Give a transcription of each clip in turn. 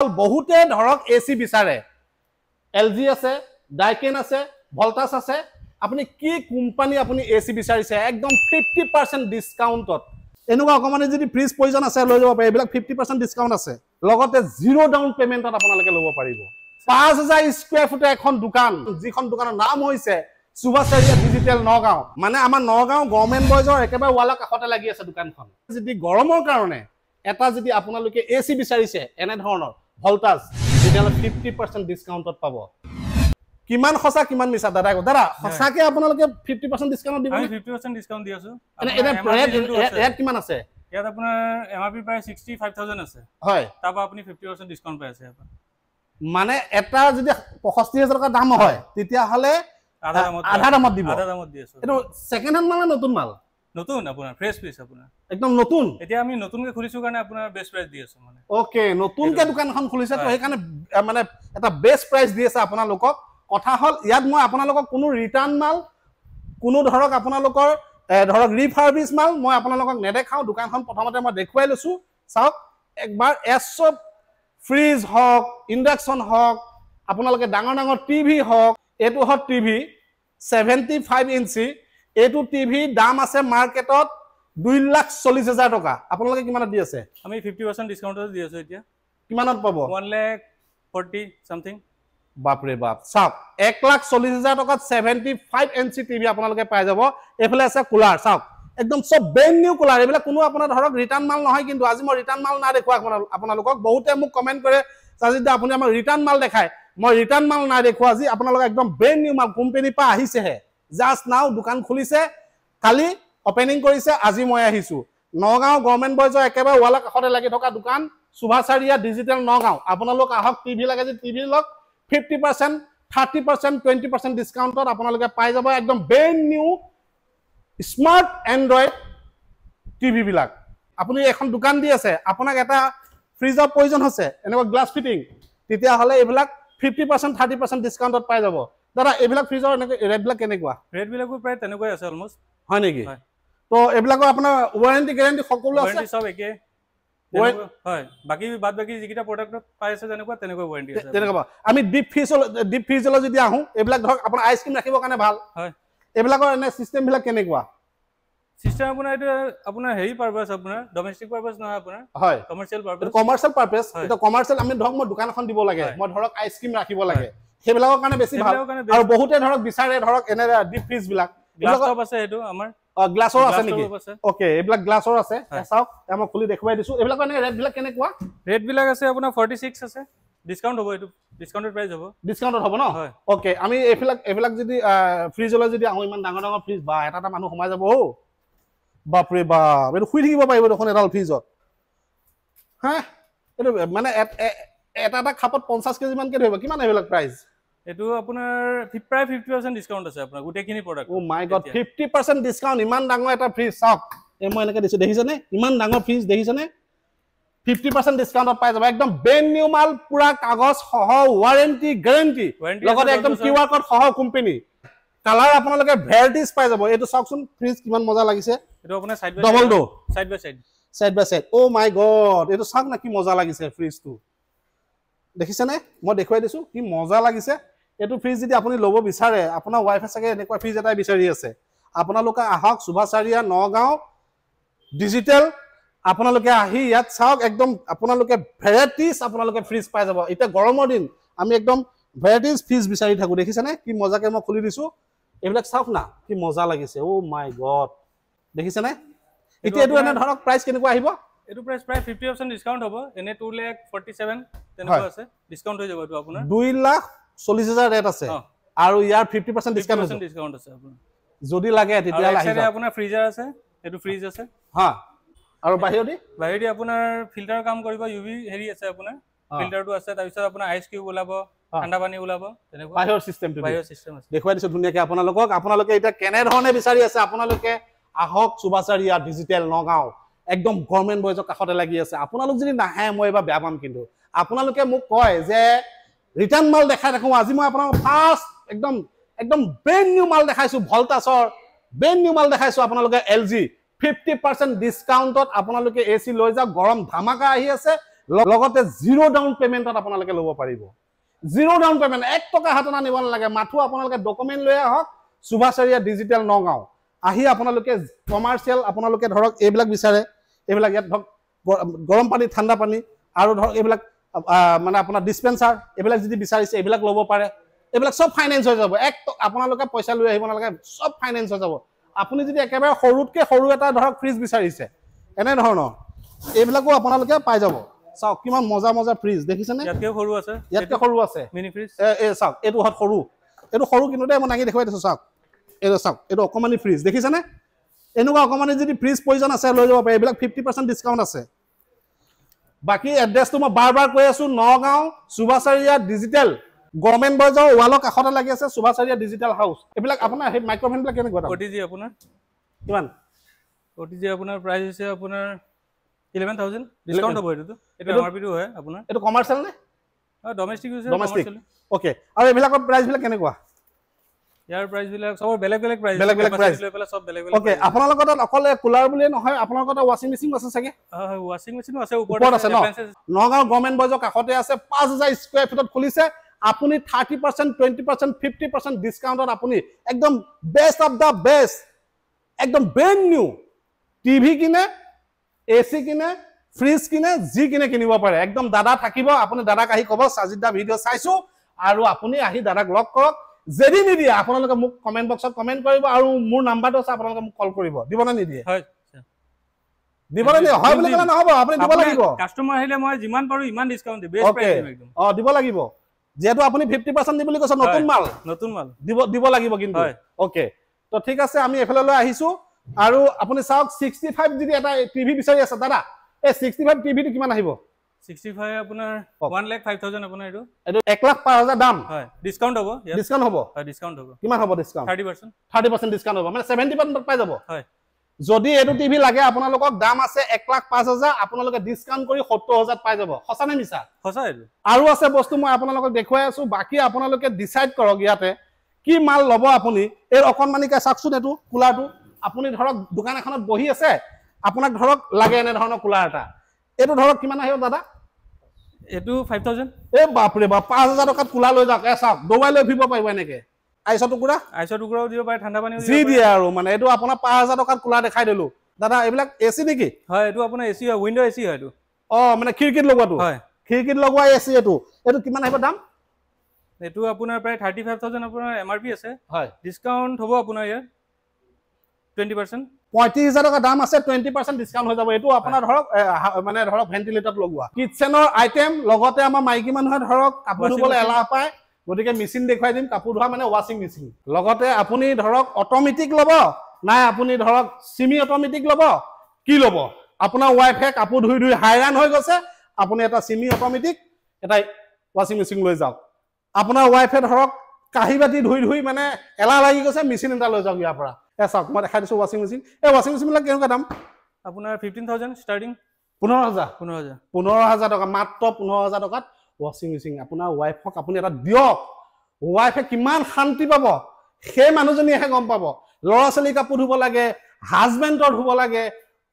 বহুতে ধৰক এসি বিচাৰে এলজি আছে ডাইকেন আছে ভল্টাছ আছে আপুনি কি কোম্পানী আপুনি এসি বিচাৰিছে একদম 50% ডিসকাউন্টত এনেকুৱা অকমানে যদি ফ্ৰিজ প্ৰয়োজন আছে লৈ যাব পাৰে এইবিলাক 50% ডিসকাউন্ট আছে লগতে জিৰো ডাউন পেমেন্টত আপোনালোকে ল'ব পাৰিব 5000 স্কয়াৰ ফুট এখন দোকান যিখন দোকানৰ নাম হৈছে সুভাষাৰিয়া ডিজিটেল নগাঁও মানে আমাৰ নগাঁও গভৰ্ণমেণ্ট বয়জৰ একেবাৰে ওয়ালৰ কাষতে লাগি আছে দোকানখন যদি গৰমৰ কাৰণে এটা যদি আপোনালোকে এসি বিচাৰিছে এনে ধৰণৰ ভল্টাছ যেতিয়ালে 50% ডিসকাউন্টত পাব কিমান খসা কিমান মিছা দাদা দাদা খসাকে আপোনালোকে 50% ডিসকাউন্ট দিব আমি 50% ডিসকাউন্ট দি আছো এনে ৰেট কিমান আছে ইয়াত আপোনাৰ এমআৰপি প্ৰায় 65000 আছে হয় তাপা আপুনি 50% ডিসকাউন্ট পাই আছে ইয়াত মানে এটা যদি 65000 টকা দাম হয় তেতিয়া হলে আধা দামত দিব দি আছো এটো সেকেন্ড হ্যান্ড মাল নতুন মাল নতুন আপোনাৰ ফ্ৰেশ পিস আপোনাৰ একদম নতুন এতিয়া আমি নতুনকে খুলিছো কাৰণে আপোনাৰ বেস্ট প্ৰাইস দি আছো মানে ওকে নতুনকে দোকানখন খুলিছে তো সেই কাৰণে মানে এটা বেস্ট প্ৰাইস দি আছে আপোনালোকক কথা হল ইয়াত মই আপোনালোকক কোনো ৰিটাৰ্ণ মাল কোনো ধৰক আপোনালোকৰ ধৰক ৰিফাৰবিশ মাল মই আপোনালোকক নেদেখাও দোকানখন প্ৰথমতে মই দেখুৱাই লৈছো চাওক একবাৰ এছব ফ্ৰিজ হক ইন্ডাকশন হক আপোনালোকে ডাঙৰ ডাঙৰ টিভি হক এটো হট টিভি 75 ইঞ্চি এটো টিভি দাম আছে মাৰ্কেটত 2,40,000 টকা আপোনালোকে কিমানত দি আছে আমি 50% ডিসকাউন্টত দি আছো এতিয়া কিমানত পাব 1,40,000 সামথিং বাপৰে বাপ চাওক 1,40,000 টকাত 75 ইঞ্চি টিভি আপোনালোকে পাই যাব এফালে আছে কুলাৰ চাওক একদম সব ব্ৰেন্ড নিউ কুলাৰ এবিলাক কোনো আপোনাৰ ধৰক ৰিটাৰ্ণ মাল নহয় কিন্তু আজি মই ৰিটাৰ্ণ মাল না দেখুৱা আপোনালোকক বহুতে মোক কমেন্ট কৰে সাজিদা আপুনি আমাৰ ৰিটাৰ্ণ মাল দেখায় মই ৰিটাৰ্ণ মাল না দেখুৱা আজি আপোনালোক একদম ব্ৰেন্ড নিউ মাল কোম্পানী পা আহিছে হে জাস্ট নাও দোকান খুলিছে কালি ওপেনিং কৰিছে আজি মই আহিছো নগাঁও গভৰ্ণমেণ্ট বয়জৰ একেবাৰে ওয়ালৰ কাষতে লাগি থকা দোকান সুভাষাৰিয়া ডিজিটেল নগাঁও আপোনালোক আহক টিভি লাগে যে টিভি লক 50% 30% 20% ডিসকাউন্টত আপোনালোকে পাই যাব একদম brand new smart Android TV বিলাক আপুনি এখন দোকান দি আছে আপোনাক এটা ফ্ৰিজৰ প্ৰয়োজন আছে এনেকুৱা গ্লাস ফিটিং তেতিয়া হলে এইবিলাক 50% 30% ডিসকাউন্টত পাই যাব দাদা এইবিলাক ফ্ৰিজৰ এনেকৈ ৰেট বিলাক কেনেকুৱা ৰেট বিলাকো প্ৰায় তেনেকৈ আছে অলমোস্ট হয় নেকি তো এইবিলাকৰ আপোনাৰ ওয়াৰেন্টি গ্যাৰান্টি সকলো আছে ওয়াৰেন্টি সব একে হয় বাকি বাদ বাকি যিকিটা প্ৰডাক্টত পাই আছে তেনেকৈ ওয়াৰেন্টি আছে তেনেকুৱা আমি ডিপ ফ্ৰিজলৈ যদি আহো এইবিলাক ধৰক আপোনাৰ আইসক্ৰীম ৰাখিবৰ কাৰণে ভাল হয় এইবিলাকৰ এনে সিস্টেম বিলাক কেনেকুৱা সিস্টেম আপোনাৰ এটা আপোনাৰ হেৰি পাৰপাস আপোনাৰ ডোমেস্টিক পাৰপাস নহয় আপোনাৰ হয় কমাৰ্শিয়াল পাৰপাস এটা কমাৰ্শিয়াল আমি ধৰক মই দোকানখন দিব লাগে মই ধৰক আইসক্ৰীম ৰাখিব লাগে সেইবিলাকৰ কাৰণে বেছি ভাল আৰু বহুতে ধৰক বিচাৰে ধৰক এনে ডিপ ফ্ৰিজ বিলাক গ্লাস টপ আছে এটো আমাৰ গ্লাছৰ আছে নেকি ওকে এইবিলাক গ্লাছৰ আছে চাওক মই খুলি দেখুৱাই দিছো এইবিলাক মানে ৰেট বিলাক কেনেকুৱা ৰেট বিলাক আছে আপোনাৰ 46 আছে ডিসকাউন্ট হ'ব এটো ডিসকাউন্টেড প্রাইস হ'ব ডিসকাউন্টত হ'ব ন ওকে আমি এইবিলাক যদি ফ্ৰিজলৈ যদি আহো ইমান ডাঙৰ ডাঙৰ ফ্ৰিজ বা এটা মানুহ সোমাই যাব ও বাপৰে বাপ এটো খুই থাকিব পাৰিব দেখোন এডাল ফ্ৰিজত হা এটো মানে এটা খাপত 50 কেজি মান কে ধৰিব কিমান এইবিলাক প্ৰাইস এটো আপোনাৰ প্ৰায় 50% ডিসকাউন্ট আছে আপোনাৰ গুটেখিনি প্ৰডাক্ট ও মাই গড 50% ডিসকাউন্ট ইমান ডাঙৰ এটা ফ্ৰিজ চাওক মই এনেকৈ দিছো দেখিছনে ইমান ডাঙৰ ফ্ৰিজ দেখিছনে 50% ডিসকাউন্টত পাই যাব একদম ব্ৰেন্ড নিউ মাল পুৰা কাগজ সহ ওয়াৰেন্টি গ্যাৰান্টি লগতে একদম কিউআৰ কোড সহ কোম্পানী কালাৰ আপোনালোকে ভেৰাইটিজ পাই যাব এটো চাওকচোন ফ্ৰিজ কিমান মজা লাগিছে এটো আপোনাৰ সাইড বাই ডাবল ডো সাইড বাই সাইড ও মাই গড এটো চাওক না কি মজা লাগিছে ফ্ৰিজটো দেখিছনে মই দেখুৱাই দিছো কি মজা লাগিছে এটো ফ্ৰিজ যদি আপুনি ল'ব বিচাৰে আপোনাৰ ওয়াইফে চাগে এনেকুৱা ফ্ৰিজ এটা বিচাৰি আছে আপোনালোকে আহক সুভাষাৰিয়া নগাঁও ডিজিটেল আপোনালোকে আহি ইয়াত চাওক একদম আপোনালোকে ভেৰাইটিজ আপোনালোকে ফ্ৰিজ পাই যাব এটা গৰমৰ দিন আমি একদম ভেৰাইটিজ ফ্ৰিজ বিচাৰি থাকো দেখিছনে কি মজাকে মই খুলি দিছো এইবিলাক চাওক না কি মজা লাগিছে ও মাই গড দেখিছনে এতিয়া এটো এনে ধৰক প্ৰাইস কেনেকুৱা আহিব এটো প্ৰাইস প্ৰায় 50% ডিসকাউন্ট হ'ব এনে 2,47,000 তেনেকুৱা আছে ডিসকাউন্ট হৈ যাব এটো আপোনাৰ 2,40,000 ৰেট আছে আৰু ইয়াৰ 50% ডিসকাউন্ট আছে আপোনাৰ যদি লাগে তেতিয়া আহিব আপোনাৰ ফ্ৰিজাৰ আছে এটো ফ্ৰিজ আছে হা আৰু বাহিৰদি আপোনাৰ ফিল্টাৰ কাম কৰিব ইউভি হেৰি আছে আপোনাৰ ফিল্টাৰটো আছে তাৰ পিছত আপোনাৰ আইস কিউব ওলাব ঠাণ্ডা পানী ওলাব তেনেকুৱা বাহিৰৰ সিস্টেম আছে দেখুৱাই দিছো ধুনিয়াকে আপোনালোকে এটা কেনে ধৰণে বিচাৰি আছে আপোনালোকে আহক সুভাষাৰিয়া ডিজিটেল নগাঁও একদম গভৰ্ণমেণ্ট বয়জৰ কাষতে লাগি আছে আপোনালোক যদি নাহে মই এবাৰ বেয়া পাম কিন্তু আপোনালোকে মোক কয় যে ৰিটাৰ্ণ মাল দেখাই দেখো আজি মই আপোনাক ফাৰ্স্ট একদম ব্ৰেন্ড নিউ মাল দেখাইছো ভল্টাছৰ ব্ৰেন্ড নিউ মাল দেখাইছো আপোনালোকে এলজি 50% ডিসকাউন্টত আপোনালোকে এসি লৈ যা গৰম ধামাকা আহি আছে লগতে জিৰ' ডাউন পেমেণ্টত আপোনালোকে ল'ব পাৰিব জিৰ' ডাউন পেমেণ্ট 1 টকা হাতত আনিব নালাগে মাথো আপোনালোকে ডকুমেণ্ট লৈ আহক সুভাষাৰিয়া ডিজিটেল নগাঁও আহি আপোনালোকে কমাৰ্চিয়েল আপোনালোকে ধৰক এইবিলাক বিচাৰে এইবিলাক ইয়াত ধৰক গৰম পানী ঠাণ্ডা পানী আৰু ধৰক এইবিলাক মানে আপোনাৰ ডিসপেন্সাৰ এইবিলাক যদি বিচাৰিছে এইবিলাক ল'ব পাৰে এইবিলাক সব ফাইনেন্স হৈ যাব আপোনালোকে পইচা লৈ আহিব নালাগে সব ফাইনেন্স হৈ যাব আপুনি যদি একেবাৰে সৰুতকে সৰু এটা ধৰক ফ্ৰিজ বিচাৰিছে এনে ধৰণৰ এইবিলাকো আপোনালোকে পাই যাব চাওক কিমান মজা মজা ফ্ৰিজ দেখিছেনে ইয়াতকে সৰু আছে মিনি ফ্ৰিজ চাওক এইটো সৰু কিন্তু দে মই নাকি দেখুৱাই দিছো চাওক এইটো অকমানি ফ্ৰিজ দেখিছেনে এনেকুৱা অকমানি যদি ফ্ৰিজ প্ৰয়োজন আছে লৈ যাব পাৰে এইবিলাক 50% ডিসকাউন্ট আছে বাকি এড্ৰেছটো মই বাৰ কৈ আছো নগাঁও সুভাষাৰিয়া ডিজিটেল গভৰ্ণমেণ্ট বজাৰ ওয়ালৰ কাষতে লাগি আছে সুভাষাৰিয়া ডিজিটেল হাউস এইবিলাক আপোনাৰ এই মাইক্ৰোফোন বিলাক কেনেকুৱা ওটিজি আপোনাৰ কিমান ওটিজি আপোনাৰ প্ৰাইস হৈছে আপোনাৰ 11000 ডিসকাউন্ট হ'ব এটা এমআৰপি টো হয় আপোনাৰ এটো কমাৰ্শিয়াল নে ডমেস্টিক ইউজ কমাৰ্শিয়াল ওকে আৰু এইবিলাকৰ প্ৰাইস বিলাক কেনেকুৱা ইয়াৰ প্ৰাইস বিলাক সব বেলেগ প্ৰাইস বেলেগ প্ৰাইস লৈ পেলা সব বেলেগ ওকে আপোনালোকৰ তাত অকলে কুলাৰ বুলি নহয় আপোনালোকৰ তাত ৱাচিং মেচিন আছে চাগে ৱাচিং মেচিনো আছে ওপৰত আছে নগাঁও গভৰ্ণমেণ্ট বজাৰ কাষতে আছে 5000 স্কয়াৰ ফিটত খুলিছে আপুনি 30% 20% 50% ডিসকাউন্টত আপুনি একদম বেস্ট অফ দা বেস্ট একদম ব্র্যান্ড নিউ টিভি কিনে এসি কিনে ফ্ৰিজ কিনে জি কিনে কিনিব পাৰে একদম দাদা থাকিব আপুনি দাদাক আহি ক'ব সাজিদা ভিডিও চাইছো আৰু আপুনি আহি দাদাক লগ কৰক যদি নিদিয়ে আপোনালোকে মোক কমেন্ট বক্সত কমেন্ট কৰিব আৰু মোৰ নাম্বাৰটো আছে আপোনালোকে মোক কল কৰিব দিব না নিদিয়ে হয় দিব না নিদিয়ে হয় বুলি ক'লে নহব আপুনি দিব লাগিব কাস্টমাৰ আহিলে মই যিমান পাৰো ইমান ডিসকাউন্ট দিম বেস্ট প্ৰাইস দিম একদম দিব লাগিব যেহেতু আপুনি 50% দিব বুলি কৈছে নতুন মাল দিব লাগিব কিন্তু ওকে তো ঠিক আছে আমি এফালে লৈ আহিছো আৰু আপুনি চাওক 65 যদি এটা টিভি বিচাৰি আছে দাদা এই 65 টিভি টো কিমান আহিব 65 আপোনাৰ 1,05,000 আপোনাৰ এটো 1,05,000 দাম হয় ডিসকাউন্ট হ'ব হয় ডিসকাউন্ট হ'ব কিমান হ'ব ডিসকাউন্ট 30% ডিসকাউন্ট হ'ব মানে 70% পাই যাব হয় যদি এটো টিভি লাগে আপোনালোকক দাম আছে 1,05,000 আপোনালোকে ডিসকাউন্ট কৰি 70,000 পাই যাব সঁচা নে মিছা সঁচা এটো আৰু আছে বস্তু মই আপোনালোকক দেখুৱাই আছো বাকি আপোনালোকে ডিসাইড কৰক ইয়াতে কি মাল ল'ব আপুনি এই অকনমানিকা চাকচোন এটো কুলাৰটো আপুনি ধৰক দোকান এখনত বহি আছে আপোনাক ধৰক লাগে এনে ধৰণৰ কুলাৰ এটা এটো ধৰক কিমান আহিব দাদা এটো 5000 এ বাপৰে বাপ 5000 টকাত কুলাৰ লৈ যাওক চাওক দবাই লৈ ফিব পাৰিব এনেকে আইছৰ টুকুৰাও দিব পাৰে ঠাণ্ডা পানীও দিব পাৰে জি দিয়ে আৰু মানে এটো আপোনাৰ 5000 টকাত কুলাৰ দেখাই দিলো দাদা এইবিলাক এসি নেকি হয় এটো আপোনাৰ এসি হয় উইন্ডো এসি হয় এটো মানে খিৰকিত লগোৱাটো হয় খিৰকিত লগোৱা এসি এটো কিমান আহিব দাম এটো আপোনাৰ প্ৰায় 35000 আপোনাৰ এমআৰপি আছে হয় ডিসকাউন্ট হ'ব আপোনাৰ ইয়াৰ 20% 35,000 টকা দাম আছে 20% ডিসকাউন্ট হৈ যাব এটো আপোনাৰ ধৰক মানে ধৰক ভেন্টিলেটৰত লগোৱা কিচেনৰ আইটেম লগতে আমাৰ মাইকী মানুহে ধৰক কাপোৰ ধুবলৈ এলাহ পায় গতিকে মেচিন দেখাই দিম কাপোৰ ধোৱা মানে ওয়াশিং মেচিন লগতে আপুনি ধৰক অটোমেটিক ল'ব নাই আপুনি ধৰক সেমি অটোমেটিক ল'ব কি ল'ব আপোনাৰ ওয়াইফে কাপোৰ ধুই হাইৰান হৈ গৈছে আপুনি এটা সেমি অটোমেটিক এটা ওয়াশিং মেচিন লৈ যাওক আপোনাৰ ওয়াইফে ধৰক কাহি বাটি ধুই মানে এলাহ লাগি গৈছে মেচিন এটা লৈ যাওক ইয়াৰ পৰা চাওক মই দেখাই দিছো ওয়াশিং মেচিন এই ওয়াশিং মেচিন বিলাক কেনেকুৱা দাম আপোনাৰ 15000 স্টাৰ্টিং 15000 টকা মাত্ৰ 15000 টকাত ওয়াশিং মেচিন আপোনাৰ ওয়াইফক আপুনি এটা দিয়ক ওয়াইফে কিমান শান্তি পাব সেই মানুহজনীহে গম পাব ল'ৰা ছোৱালী কাপোৰ ধুব লাগে হাজবেণ্ডৰ ধুব লাগে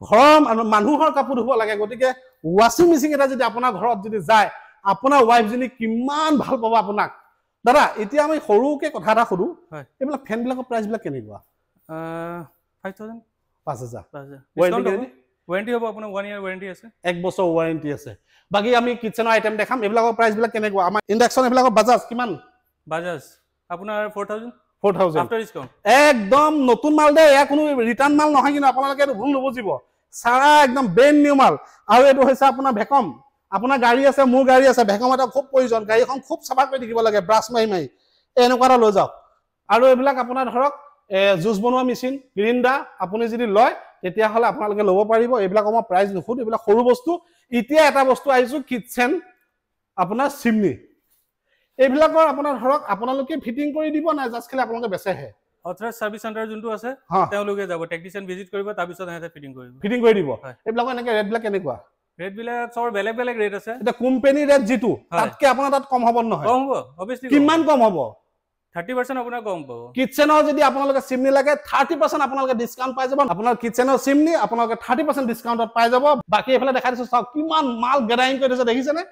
ঘৰৰ মানুহৰ কাপোৰ ধুব লাগে গতিকে ওয়াশিং মেচিন এটা যদি আপোনাৰ ঘৰত যদি যায় আপোনাৰ ওয়াইফ জনী কিমান ভাল পাব আপোনাক দাদা এতিয়া আমি সৰুকে কথা এটা সুধো এইবিলাক ফেন বিলাকৰ প্ৰাইস বিলাক কেনেকুৱা 5000 ওয়াৰেন্টি হ'ব আপোনাৰ 1 ইয়াৰ ওয়াৰেন্টি আছে 1 বছৰ ওয়াৰেন্টি আছে বাকি আমি কিচেনৰ আইটেম দেখাম এইবিলাকৰ প্ৰাইস বিলাক কেনেকুৱা আমাৰ ইন্ডাকশন এইবিলাকৰ বাজাজ কিমান বাজাজ আপোনাৰ 4000 আফটাৰ ডিসকাউন্ট একদম নতুন মাল দে ইয়া কোনো ৰিটাৰ্ণ মাল নহয় কিন্তু আপোনালোকে এটো ভুল নবুজিব সাৰা একদম ব্ৰেণ্ড নিউ মাল আৰু এটো হৈছে আপোনাৰ ভেকম আপোনাৰ গাড়ী আছে মোৰ গাড়ী আছে ভেকম এটা খুব প্ৰয়োজন গাড়ীখন খুব চাফা কৰি থাকিব লাগে ব্ৰাছ মাৰি এনেকুৱা এটা লৈ যাওক আৰু এইবিলাক আপোনাৰ ধৰক জুচ বনোৱা মেচিন গ্ৰিণ্ডাৰ আপুনি যদি লয় তেতিয়া হলে আপোনালোকে ল'ব পাৰিব এইবিলাক আমাৰ প্ৰাইস নুখুদ এইবিলাক সৰু বস্তু এতিয়া এটা বস্তু আইছো কিচেন আপোনাৰ চিমনি এইবিলাকৰ আপোনাৰ ধৰক আপোনালোকে ফিটিং কৰি দিব না জাস্ট খালি আপোনালোকে বেচেহে অথৰাইজ সাৰ্ভিস চেণ্টাৰ যোনটো আছে তেওঁলোকে যাব টেকনিশিয়ান ভিজিট কৰিব তাৰ পিছত হেতে ফিটিং কৰি দিব এইবিলাক এনেকে ৰেট বিলাক কেনেকুৱা ৰেট বিলাক সৰ বেলেগ ৰেট আছে এটা কোম্পানী ৰেট জিতু তাতকে আপোনাৰ তাত কম হ'ব নহয় কম হ'ব অবিয়াসলি কিমান কম হ'ব 30% আপোনাৰ কম পাব কিচেনৰ যদি আপোনালোকে চিমনি লাগে 30% আপোনালোকে ডিসকাউন্ট পাই যাব আপোনাৰ কিচেনৰ চিমনি আপোনালোকে 30% ডিসকাউন্টত পাই যাব বাকি এফালে দেখাই দিছো চাওক কিমান মাল গেদাৰিং কৰি দিছে দেখিছেনে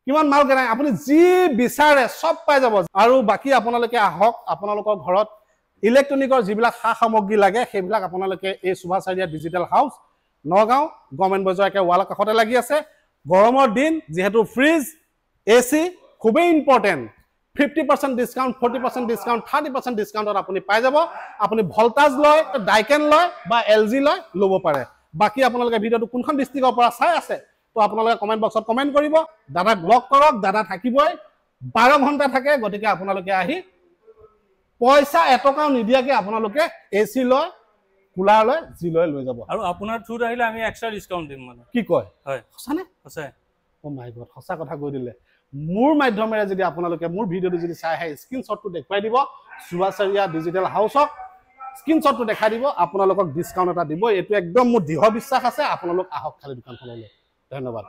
কিমান মাল গেদাৰিং আপুনি যি বিচাৰে সব পাই যাব আৰু বাকি আপোনালোকে আহক আপোনালোকৰ ঘৰত ইলেক্ট্ৰনিকৰ যিবিলাক সা সামগ্ৰী লাগে সেইবিলাক আপোনালোকে এই সুভাষাৰিয়া ডিজিটেল হাউস নগাঁও গভৰ্ণমেণ্ট বজাৰ একে ৱালৰ কাষতে লাগি আছে গৰমৰ দিন যেহেতু ফ্ৰিজ এসি খুবই ইম্পৰ্টেন্ট 50% ডিসকাউন্ট 40% ডিসকাউন্ট 30% ডিসকাউন্টত আপুনি পাই যাব আপুনি ভল্টাজ লয় ডাইকেন লয় বা এলজি লয় লব পাৰে বাকি আপোনালোকে ভিডিওটো কোনখন ডিস্ট্ৰিক্টৰ পৰা চাই আছে তো আপোনালোকে কমেন্ট বক্সত কমেন্ট কৰিব দাদাক ব্লক কৰক দাদা থাকিবই 12 ঘণ্টা থাকে গতিকে আপোনালোকে আহি পইচা এটকাও নিদিয়াকে আপোনালোকে এসি লয় কুলাৰ লয় জি লয় লৈ যাব আৰু আপোনাৰ থ্ৰুত আহিলে আমি এক্সট্ৰা ডিসকাউন্ট দিম মানে কি কয় হয় সঁচানে সঁচাই ও মাই গড সঁচা কথা কৈ দিলে মোৰ মাধ্যমেৰে যদি আপোনালোকে মোৰ ভিডিওটো যদি চাই আহে স্ক্ৰিনশ্বটটো দেখুৱাই দিব সুভাষাৰিয়া ডিজিটেল হাউসক স্ক্ৰিনশ্বটটো দেখাই দিব আপোনালোকক ডিসকাউন্ট এটা দিব এটো একদম মোৰ দৃঢ় বিশ্বাস আছে আপোনালোক আহক খালি দোকানখনলৈ ধন্যবাদ